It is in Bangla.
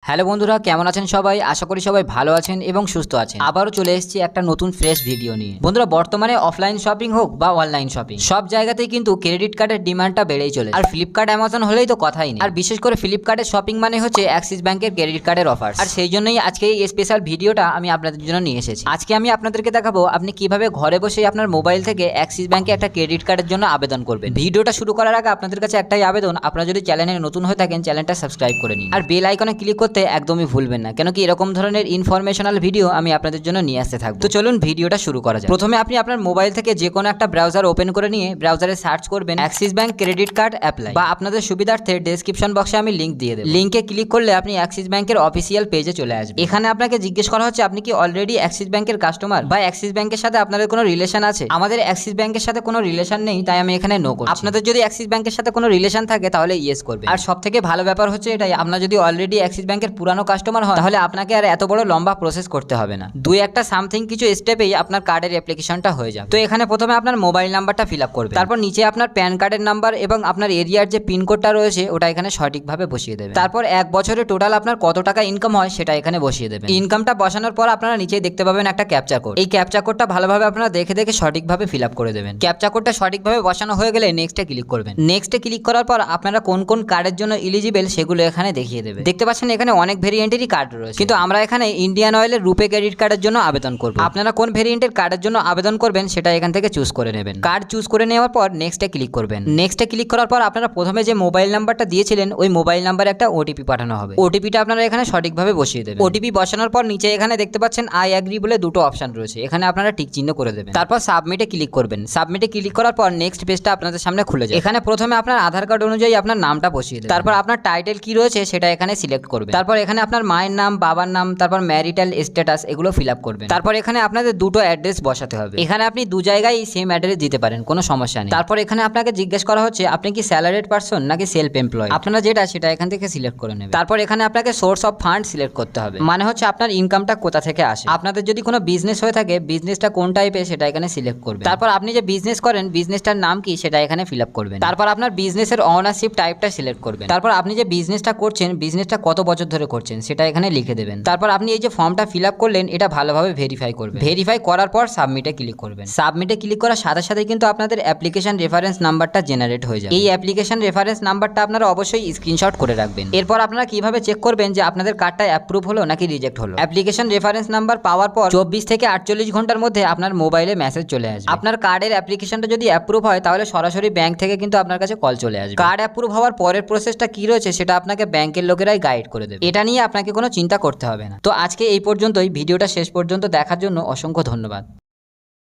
হ্যালো বন্ধুরা, কেমন আছেন সবাই? আশা করি সবাই ভালো আছেন এবং সুস্থ আছেন। আবারও চলে এসেছি একটা নতুন ফ্রেশ ভিডিও নিয়ে। বন্ধুরা, বর্তমানে অফলাইন শপিং হোক বা অনলাইন শপিং, সব জায়গাতেই কিন্তু ক্রেডিট কার্ডের ডিমান্ডটা বেড়েই চলেছে। আর ফ্লিপকার্ট, অ্যামাজন হলেই তো কথাই নেই। আর বিশেষ করে ফ্লিপকার্টের শপিং মানে হচ্ছে অ্যাক্সিস ব্যাংকের ক্রেডিট কার্ডের অফার। আর সেই জন্যই আজকে এই স্পেশাল ভিডিওটা আমি আপনাদের জন্য নিয়ে এসেছি। আজকে আমি আপনাদেরকে দেখাবো আপনি কিভাবে ঘরে বসে আপনার মোবাইল থেকে অ্যাক্সিস ব্যাংকে একটা ক্রেডিট কার্ডের জন্য আবেদন করবেন। ভিডিওটা শুরু করার আগে আপনাদের কাছে একটাই আবেদন, আপনারা যদি চ্যানেলে নতুন হয়ে থাকেন চ্যানেলটা সাবস্ক্রাইব করে নিন আর বেল আইকনে ক্লিক করতে একদমই ভুলবেন না, কেন কি এরকম ধরনের ইনফরমেশনাল ভিডিও আমি আপনাদের জন্য নিয়ে আসতে থাকবো। তো চলুন ভিডিওটা শুরু করা যাক। প্রথমে আপনি আপনার মোবাইল থেকে যে কোনো একটা ব্রাউজার ওপেন করে নিয়ে ব্রাউজারে সার্চ করবেন Axis bank credit card apply, বা আপনাদের সুবিধার্থে ডেসক্রিপশন বক্সে আমি লিংক দিয়ে দেব। লিংকে ক্লিক করলে আপনি অ্যাক্সিস ব্যাংকের অফিসিয়াল পেজে চলে আসবেন। এখানে আপনাকে জিজ্ঞেস করা হচ্ছে আপনি কি অলরেডি অ্যাক্সিস ব্যাংকের কাস্টমার বা অ্যাক্সিস ব্যাংকের সাথে আপনাদের কোনো রিলেশন আছে। আমাদের অ্যাক্সিস ব্যাংকের সাথে কোনো রিলেশন নেই, তাই আমি এখানে নো করছি। আপনাদের যদি অ্যাক্সিস ব্যাংকের সাথে কোনো রিলেশন থাকে তাহলে ইয়েস করবেন। আর সবথেকে ভালো ব্যাপার হচ্ছে এটাই, আপনারা যদি অলরেডি অ্যাক্সিস ব্যাংকের পুরানো কাস্টমার হন তাহলে আপনাকে আর এত বড় লম্বা প্রসেস করতে হবে না। দুই একটা সামথিং কিছু স্টেপেই আপনার কার্ডের অ্যাপ্লিকেশনটা হয়ে যাবে। তো এখানে প্রথমে আপনার মোবাইল নাম্বারটা ফিল আপ করবেন, তারপর নিচে আপনার প্যান কার্ডের নাম্বার এবং আপনার এরিয়ার যে পিনকোডটা রয়েছে ওটা এখানে সঠিকভাবে বসিয়ে দেবেন। তারপর এক বছরে টোটাল আপনার কত টাকা ইনকাম হয় সেটা এখানে বসিয়ে দেবেন। ইনকামটা বসানোর পর আপনারা নিচে দেখতে পাবেন একটা ক্যাপচা কোড। এই ক্যাপচা কোডটা ভালোভাবে আপনারা দেখে দেখে সঠিকভাবে ফিল আপ করে দেবেন। ক্যাপচা কোডটা সঠিকভাবে বসানো হয়ে গেলে নেক্সটে ক্লিক করবেন। নেক্সটে ক্লিক করার পর আপনারা কোন কোন কার্ডের জন্য এলিজিবল সেগুলো এখানে দেখিয়ে দেবে। দেখতে পাচ্ছেন এখানে অনেক ভেরিয়েন্টেরই কার্ড রয়েছে, কিন্তু আমরা এখানে ইন্ডিয়ান অয়েলের রুপে ক্রেডিট কার্ডের জন্য আবেদন করব। আপনারা কোন ভেরিয়েন্টের কার্ডের জন্য আবেদন করবেন সেটা এখান থেকে চুজ করে নেবেন। কার্ড চুজ করে নেওয়ার পর নেক্সটে ক্লিক করবেন। নেক্সটে ক্লিক করার পর আপনারা প্রথমে যে মোবাইল নাম্বারটা দিয়েছিলেন ওই মোবাইল নাম্বারে একটা ওটিপি পাঠানো হবে। ওটিপিটা আপনারা এখানে সঠিকভাবে বসিয়ে দেবেন। ওটিপি বসানোর পর নিচে এখানে দেখতে পাচ্ছেন আই অ্যাগ্রি বলে দুটো অপশন রয়েছে, এখানে আপনারা টিক চিহ্ন করে দেবেন। তারপর সাবমিটে ক্লিক করবেন। সাবমিটে ক্লিক করার পর নেক্সট পেজটা আপনাদের সামনে খুলে যাবে। এখানে প্রথমে আপনার আধার কার্ড অনুযায়ী আপনার নামটা বসিয়ে দেবেন। তারপর আপনার টাইটেল কি রয়েছে সেটা এখানে সিলেক্ট করবেন। তারপর এখানে আপনার মায়ের নাম, বাবার নাম, তারপর ম্যারিটাল স্ট্যাটাস এগুলো ফিল আপ করবেন। তারপর এখানে আপনাদের দুটো অ্যাড্রেস বসাতে হবে। এখানে আপনি দু জায়গায় সেম অ্যাড্রেস দিতে পারেন, কোনো সমস্যা নেই। তারপর এখানে আপনাকে জিজ্ঞেস করা হচ্ছে আপনি কি স্যালারিড পারসন নাকি সেলফ এমপ্লয়, আপনারা যেটা সেটা এখান থেকে সিলেক্ট করে নেবেন। তারপর এখানে আপনাকে সোর্স অফ ফান্ড সিলেক্ট করতে হবে, মানে হচ্ছে আপনার ইনকামটা কোথা থেকে আসে। আপনাদের যদি কোনো বিজনেস হয়ে থাকে বিজনেসটা কোন টাইপের সেটা এখানে সিলেক্ট করবেন। তারপর আপনি যে বিজনেস করেন বিজনেসটার নাম কি সেটা এখানে ফিল আপ করবেন। তারপর আপনার বিজনেসের ওনারশিপ টাইপটা সিলেক্ট করবেন। তারপর আপনি যে বিজনেসটা করছেন বিজনেসটা কত বছর ধরে করছেন সেটা এখানে লিখে দেবেন। তারপর আপনি এই যে ফর্মটা ফিল আপ করলেন এটা ভালোভাবে ভেরিফাই করবেন। ভেরিফাই করার পর সাবমিটে ক্লিক করবেন। সাবমিটে ক্লিক করার সাথে সাথে কিন্তু আপনাদের অ্যাপ্লিকেশন রেফারেন্স নাম্বারটা জেনারেট হয়ে যাবে। এই অ্যাপ্লিকেশন রেফারেন্স নাম্বারটা আপনারা অবশ্যই স্ক্রিনশট করে রাখবেন। এরপর আপনারা কিভাবে চেক করবেন যে আপনাদের কার্ডটা অ্যাপ্রুভ হলো নাকি রিজেক্ট হলো। অ্যাপ্লিকেশন রেফারেন্স নাম্বার পাওয়ার পর 24 থেকে 48 ঘন্টার মধ্যে আপনার মোবাইলে মেসেজ চলে আসবে। আপনার কার্ডের অ্যাপ্লিকেশনটা যদি অ্যাপ্রুভ হয় তাহলে সরাসরি ব্যাংক থেকে কিন্তু আপনার কাছে কল চলে আসবে। কার্ড অ্যাপ্রুভ হওয়ার পরের প্রসেসটা কি রয়েছে সেটা আপনাকে ব্যাংকের লোকেরাই গাইড করে দেবে। এটা নিয়ে আপনাকে কোনো চিন্তা করতে হবে না। তো আজকে এই পর্যন্তই। ভিডিওটা শেষ পর্যন্ত দেখার জন্য অসংখ্য ধন্যবাদ।